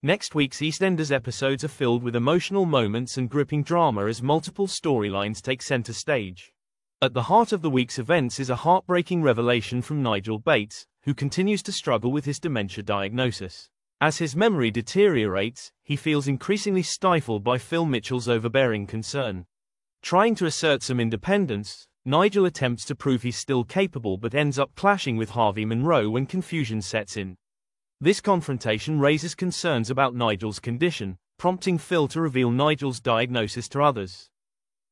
Next week's EastEnders episodes are filled with emotional moments and gripping drama as multiple storylines take center stage. At the heart of the week's events is a heartbreaking revelation from Nigel Bates, who continues to struggle with his dementia diagnosis. As his memory deteriorates, he feels increasingly stifled by Phil Mitchell's overbearing concern. Trying to assert some independence, Nigel attempts to prove he's still capable but ends up clashing with Harvey Monroe when confusion sets in. This confrontation raises concerns about Nigel's condition, prompting Phil to reveal Nigel's diagnosis to others.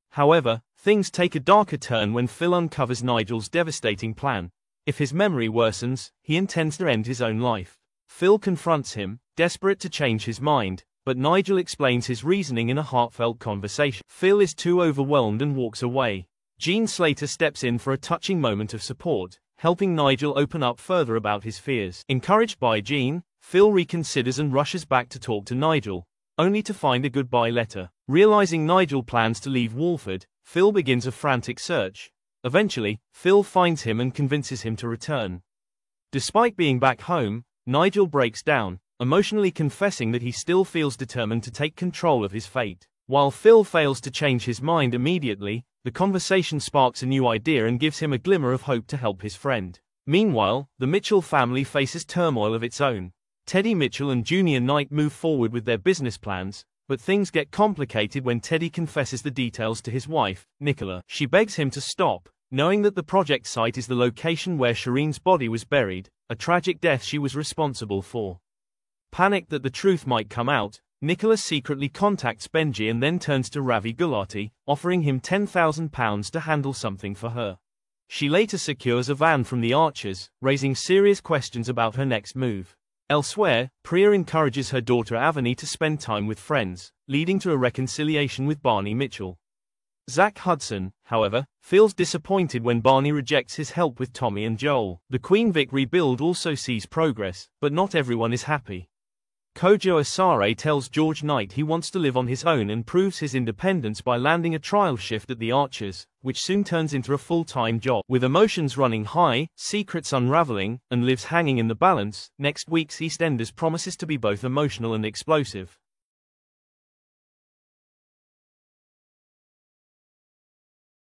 However, things take a darker turn when Phil uncovers Nigel's devastating plan. If his memory worsens, he intends to end his own life. Phil confronts him, desperate to change his mind, but Nigel explains his reasoning in a heartfelt conversation. Phil is too overwhelmed and walks away. Gene Slater steps in for a touching moment of support, helping Nigel open up further about his fears. Encouraged by Gene, Phil reconsiders and rushes back to talk to Nigel, only to find a goodbye letter. Realizing Nigel plans to leave Walford, Phil begins a frantic search. Eventually, Phil finds him and convinces him to return. Despite being back home, Nigel breaks down, emotionally confessing that he still feels determined to take control of his fate. While Phil fails to change his mind immediately, the conversation sparks a new idea and gives him a glimmer of hope to help his friend. Meanwhile, the Mitchell family faces turmoil of its own. Teddy Mitchell and Junior Knight move forward with their business plans, but things get complicated when Teddy confesses the details to his wife, Nicola. She begs him to stop, knowing that the project site is the location where Shireen's body was buried, a tragic death she was responsible for. Panicked that the truth might come out, Nicola secretly contacts Benji and then turns to Ravi Gulati, offering him £10,000 to handle something for her. She later secures a van from the Archers, raising serious questions about her next move. Elsewhere, Priya encourages her daughter Avani to spend time with friends, leading to a reconciliation with Barney Mitchell. Zach Hudson, however, feels disappointed when Barney rejects his help with Tommy and Joel. The Queen Vic rebuild also sees progress, but not everyone is happy. Kojo Asare tells George Knight he wants to live on his own and proves his independence by landing a trial shift at the Archers, which soon turns into a full-time job. With emotions running high, secrets unraveling, and lives hanging in the balance, next week's EastEnders promises to be both emotional and explosive.